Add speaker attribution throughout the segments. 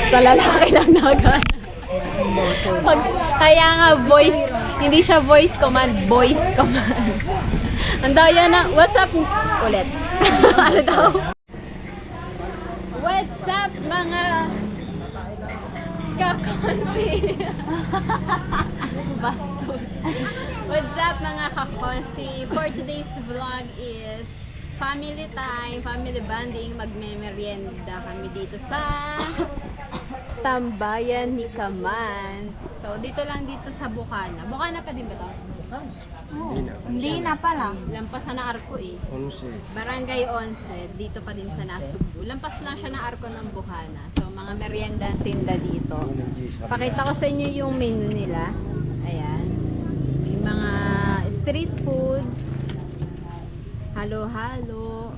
Speaker 1: Sa lalaki lang nagana. Kaya nga voice, hindi siya voice command, voice command. Ang daya na, what's up? Ulit. Ano daw? What's up mga kakonsi? Bastos. What's up mga kakonsi? For today's vlog is family time, family bonding. Magme-merienda kami dito sa tambayan ni Kaman. So, dito lang dito sa Bukana. Bukana pa din ba to?
Speaker 2: Hindi na pala.
Speaker 1: Lampas na arko eh.
Speaker 3: 11.
Speaker 1: Barangay 11, dito pa din sa Nasugbu. Lampas lang siya na arko ng Bukana. So, mga merienda tinda dito. Pakita ko sa inyo yung menu nila. Ayan. Yung mga street foods. Halo-halo.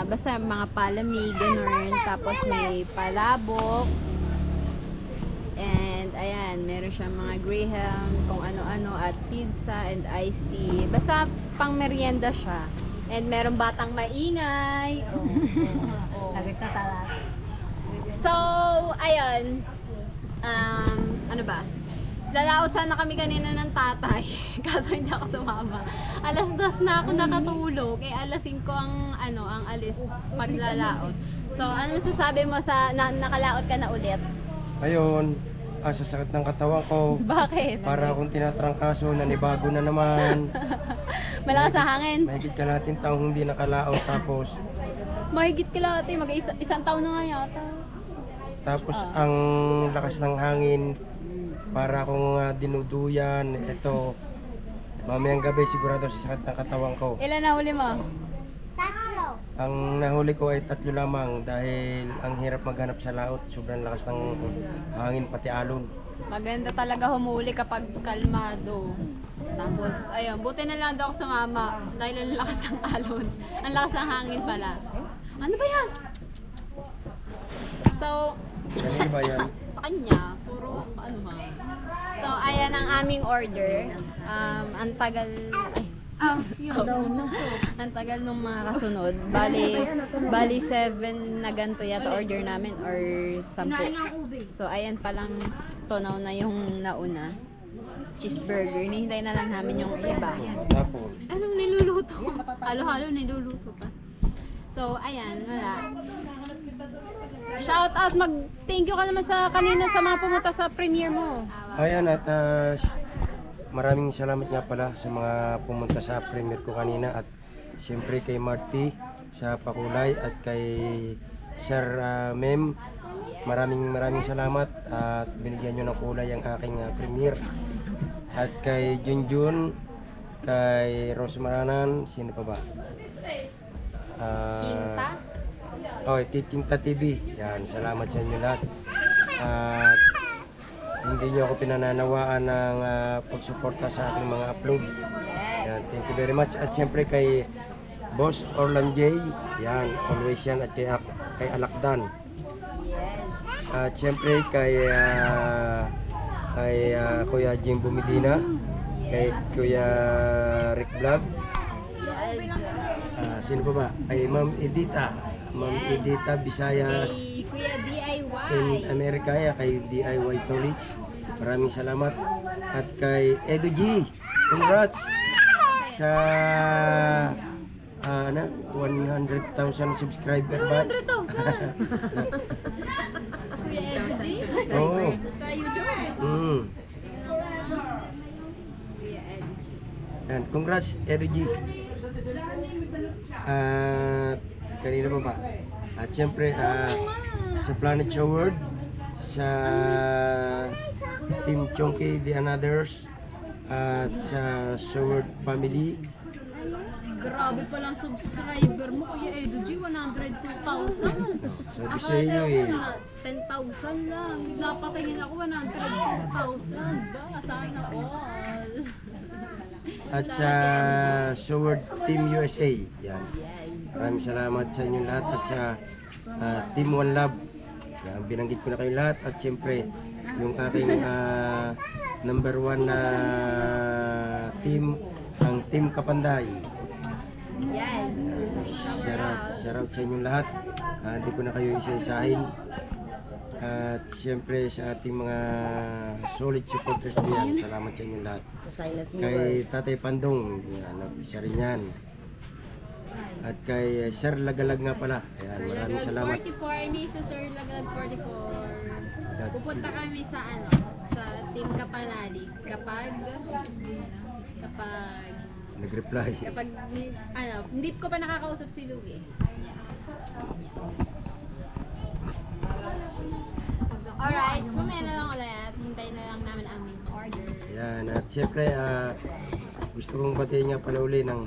Speaker 1: Basta mga palamig, ganun. Tapos may palabok. And ayan, meron siyang mga graham, kung ano-ano, at pizza and iced tea. Basta pang merienda siya. And meron batang maingay.
Speaker 2: Lagit sa talat.
Speaker 1: So, ayun. Ano ba? Lalaot sana kami kanina ng tatay. Kaso hindi ako sumama. Alas 2 na ako nakatulog. Eh, alas 5 ang alis paglalaot. So, ano masasabi mo sa nakalaot ka na ulit?
Speaker 3: Ayun, sa sakit ng katawan ko.
Speaker 1: Bakit?
Speaker 3: Para akong tinatrangkaso, nanibago na naman.
Speaker 1: Malakas sa hangin.
Speaker 3: Mahigit ka natin taong hindi nakalaot. Tapos
Speaker 1: Mahigit kila ate, isang taon na nga yata.
Speaker 3: tapos ang lakas ng hangin. Para akong dinuduyan. Ito, mamayang gabi sigurado sa sakit ng katawan ko.
Speaker 1: Ilan na huli mo?
Speaker 3: Ang nahuli ko ay 3 lamang dahil ang hirap maghanap sa laot. Sobrang lakas ng hangin pati alon.
Speaker 1: Maganda talaga humuli kapag kalmado. Tapos, ayun, buti na lang daw ako sumama dahil ang lakas ng alon. Ang lakas ng hangin pala. Ano ba yan? So,
Speaker 3: Kanina ba yan?
Speaker 1: sa kanya, puro ano ha. So, ayan ang aming order. Ang tagal... Ang tagal nung mga kasunod. Bali 7 na ganito yata order namin or 10. So ayan palang tonaw na yung nauna. Cheeseburger. Nihintay na lang namin yung iba.
Speaker 3: Tapos,
Speaker 1: Anong niluluto? Halo-halo niluluto pa. So ayan, wala. Shout out, thank you ka naman sa kanina sa mga pumunta sa premiere mo.
Speaker 3: ayan at maraming salamat nga pala sa mga pumunta sa premiere ko kanina at siyempre kay Marty sa pakulay at kay Sir Mem. Maraming salamat at binigyan nyo ng kulay ang aking premiere. At kay Junjun, kay Rose Maranan, sino pa ba?
Speaker 1: Kinta?
Speaker 3: Kinta TV. Yan, salamat sa inyo lahat. At hindi nyo ako pinananawaan ng pagsuporta sa aking mga upload. Yan, thank you very much. At siyempre kay Boss Orlan J. Yan, always yan. At kay Alakdan. At siyempre kay Kuya Jimbo Medina. Kay Kuya Rick Vlog. Sino pa ba? Ay Ma'am Edita. Ma'am Edita Visayas.
Speaker 1: Kay Kuya DIY.
Speaker 3: In America, kay DIY Knowledge. Maraming salamat. At kay Edu G. Congrats sa 100,000 subscriber ba?
Speaker 1: 100,000! Kuya LG?
Speaker 3: Oo.
Speaker 1: Sa YouTube? Kuya LG.
Speaker 3: Yan, congrats Edu G. At kanina pa ba? At siyempre sa Planet Show World, sa Team Chonky The Anothers, at sa Show World Family.
Speaker 1: Grabe palang subscriber mo, Kuya Edu G, 102,000.
Speaker 3: Sabi sa inyo
Speaker 1: Akala ko 10,000 lang. Napatingin ako 102,000 ba? Sana all.
Speaker 3: At sa Show World Team USA. Yan.
Speaker 1: Yes.
Speaker 3: Maraming salamat sa inyo lahat at sa Team One Love. Yan, binanggit ko na kayo lahat at siyempre yung aking number 1 na team, ang Team Kapanday.
Speaker 1: Yes.
Speaker 3: Shout out sa inyong lahat. Hindi ko na kayo isa-isahin. At siyempre sa ating mga solid supporters diyan, salamat sa inyo lahat. Kay Tatay Pandong, yan, isa rin yan. At kay Sir Lagalag nga pala, ayan, maraming salamat.
Speaker 1: 44, I miss you, Sir Lagag 44. Pupunta kami sa sa Team Kapanali kapag
Speaker 3: Nag-reply.
Speaker 1: hindi ko pa nakakausap si Louie. Alright, mamaya na lang ulit. Hintayin na lang namin ang order.
Speaker 3: Yan, at siyempre gusto kong batiin nga pala uli ng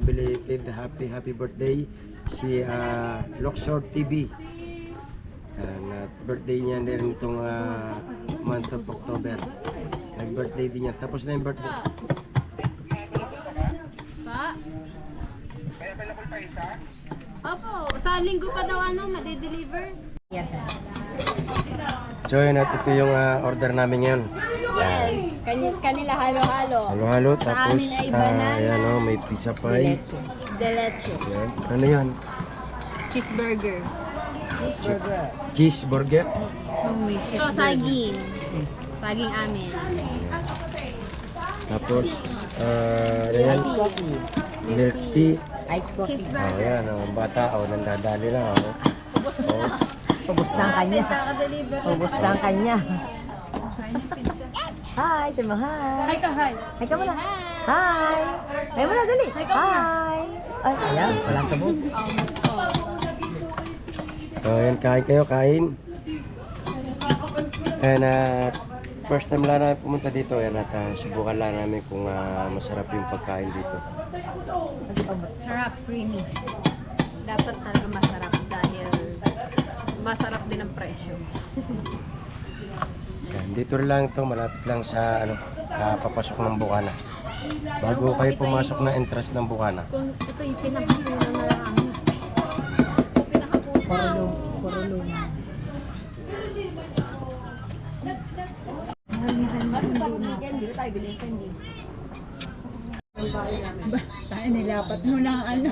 Speaker 3: belated happy birthday si Luxor TV. At birthday niya din itong month of October. Nag-birthday din niya. Tapos na yung birthday.
Speaker 1: Pa? Opo, sa linggo pa daw madi-deliver.
Speaker 3: So yun, at ito yung order namin ngayon.
Speaker 1: Yes, kanila halo-halo.
Speaker 3: Halo-halo,
Speaker 1: Sa
Speaker 3: tapos
Speaker 1: amin ay banana.
Speaker 3: ayan, may pizza pie.
Speaker 1: De leche.
Speaker 3: Yan. Ano yan?
Speaker 1: Cheeseburger.
Speaker 3: Cheeseburger.
Speaker 1: So, saging. Saging amin.
Speaker 3: Tapos, ano yan? Milk tea.
Speaker 2: Ice coffee.
Speaker 3: Oh, yan, ang bata, nandadali lang.
Speaker 1: Ubus na lang.
Speaker 2: Ubus na ang kanya.
Speaker 1: Nagkaka-deliver lang.
Speaker 2: Ubus na ang kanya. Hi, say mo hi.
Speaker 1: Hi ka, hi.
Speaker 2: Hi ka muna. Hi. Hi muna, dali.
Speaker 1: Hi ka muna.
Speaker 2: Hi. Ay, ayan, wala sabog.
Speaker 3: So, yan, kain kayo, kain. And first time lang namin pumunta dito, yan, at subukan lang namin kung masarap yung pagkain dito.
Speaker 1: Sarap, creamy. Dapat talaga masarap dahil masarap din ang presyo.
Speaker 3: Yan, dito lang to, malapit lang sa papasok ng Bukana. Bago kayo pumasok na entrance ng Bukana.
Speaker 1: Kung ito yung pinakapunan na lang. Pinakapunan.
Speaker 2: Korolo. Hindi tayo bilhin candy. Tayo nilapat mo na ano.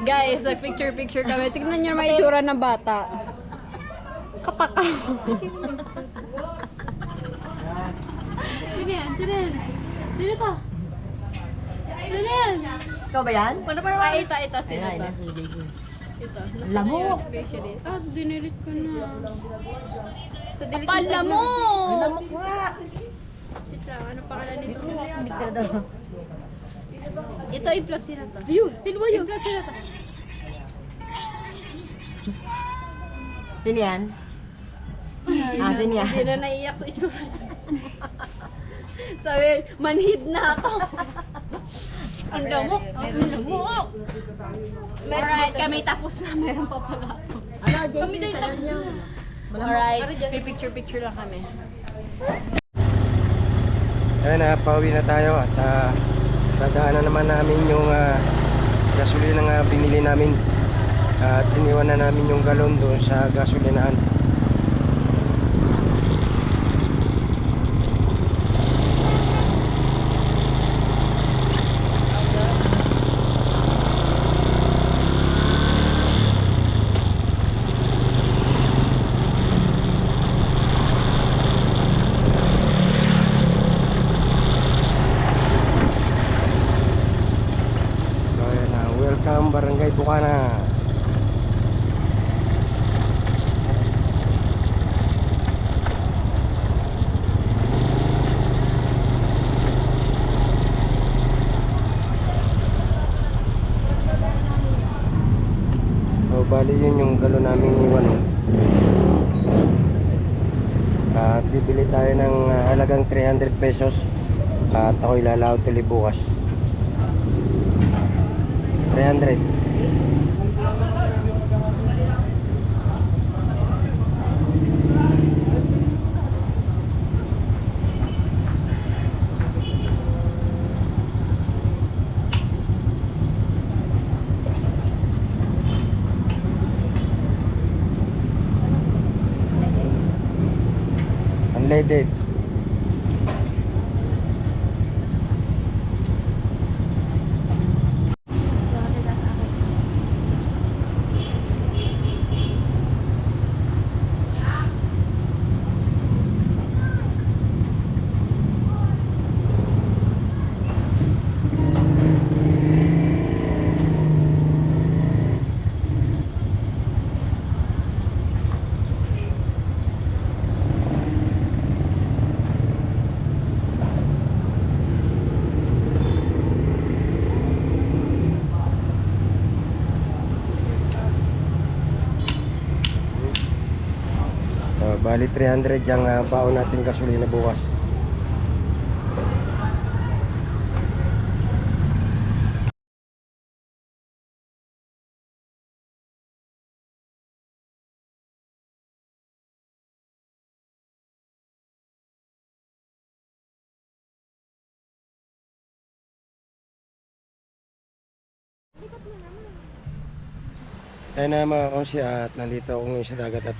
Speaker 1: Guys, nag-picture kami. Tignan nyo may itsura ng bata. Kapaka. Sino yan? Sino to? Sino yan?
Speaker 2: Ikaw ba yan?
Speaker 1: Ito. Sino to? Ito.
Speaker 2: Lamok!
Speaker 1: Dinilit ko na. So, delete mo. Lamok!
Speaker 2: Lamok nga!
Speaker 1: Ito, ano pangalan nito?
Speaker 2: Hindi ka na daw.
Speaker 1: Ito, i-plot sila to. Yun! Sino ba yun? I-plot sila to.
Speaker 2: Sino yan? Sino yan?
Speaker 1: Hindi na naiiyak sa itsura. Sabi, manhid na ako. Ang lamok. Alright, kami tapos na. Meron pa pala ako.
Speaker 2: Ano,
Speaker 1: Kami
Speaker 2: JC?
Speaker 1: din tapos na.
Speaker 2: Malamok.
Speaker 1: Alright, picture lang kami.
Speaker 3: Ayan, pauwi na tayo at dadaanan naman namin yung gasolina na binili namin. At iniwan na namin yung galon doon sa gasolinahan. So ayan na, welcome Barangay Bukana. So bali yun yung galon namin iwan. At bibili tayo ng halagang 300 pesos. At ako'y lalaot ulit bukas. 300. Unleaded. Bali 300 yung baon natin gasolina bukas. Kaya na mga konsi at nandito ako ngayon sa dagat at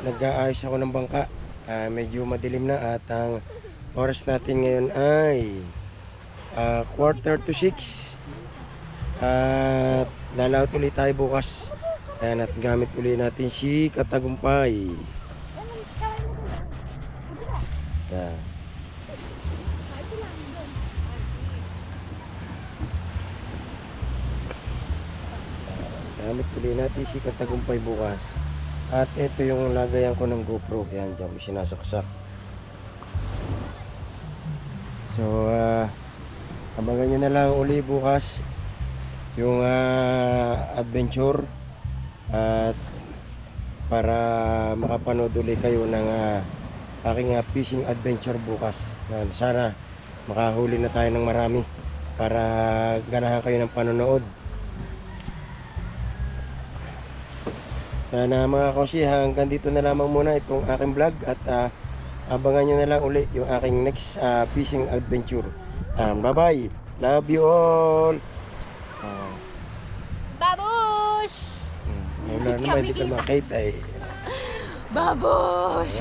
Speaker 3: nag-aayos ako ng bangka. Medyo madilim na at ang oras natin ngayon ay 5:45 at lalaot ulit tayo bukas. Ayan, at gamit ulit natin si Katagumpay. Ayan. Gamit ulit natin si Katagumpay bukas. At ito yung lagayan ko ng GoPro. Yan, dyan mo sinasaksak. So, abangan nyo na lang uli bukas yung adventure. At para makapanood ulit kayo ng aking fishing adventure bukas. Yan, sana makahuli na tayo ng marami para ganahan kayo ng panonood. Sana mga kosi, hanggang dito na lamang muna itong aking vlog at abangan nyo na lang ulit yung aking next fishing adventure. Bye bye, love you all.
Speaker 1: Babush!
Speaker 3: Wala naman, hindi ka makita eh.
Speaker 1: Babush!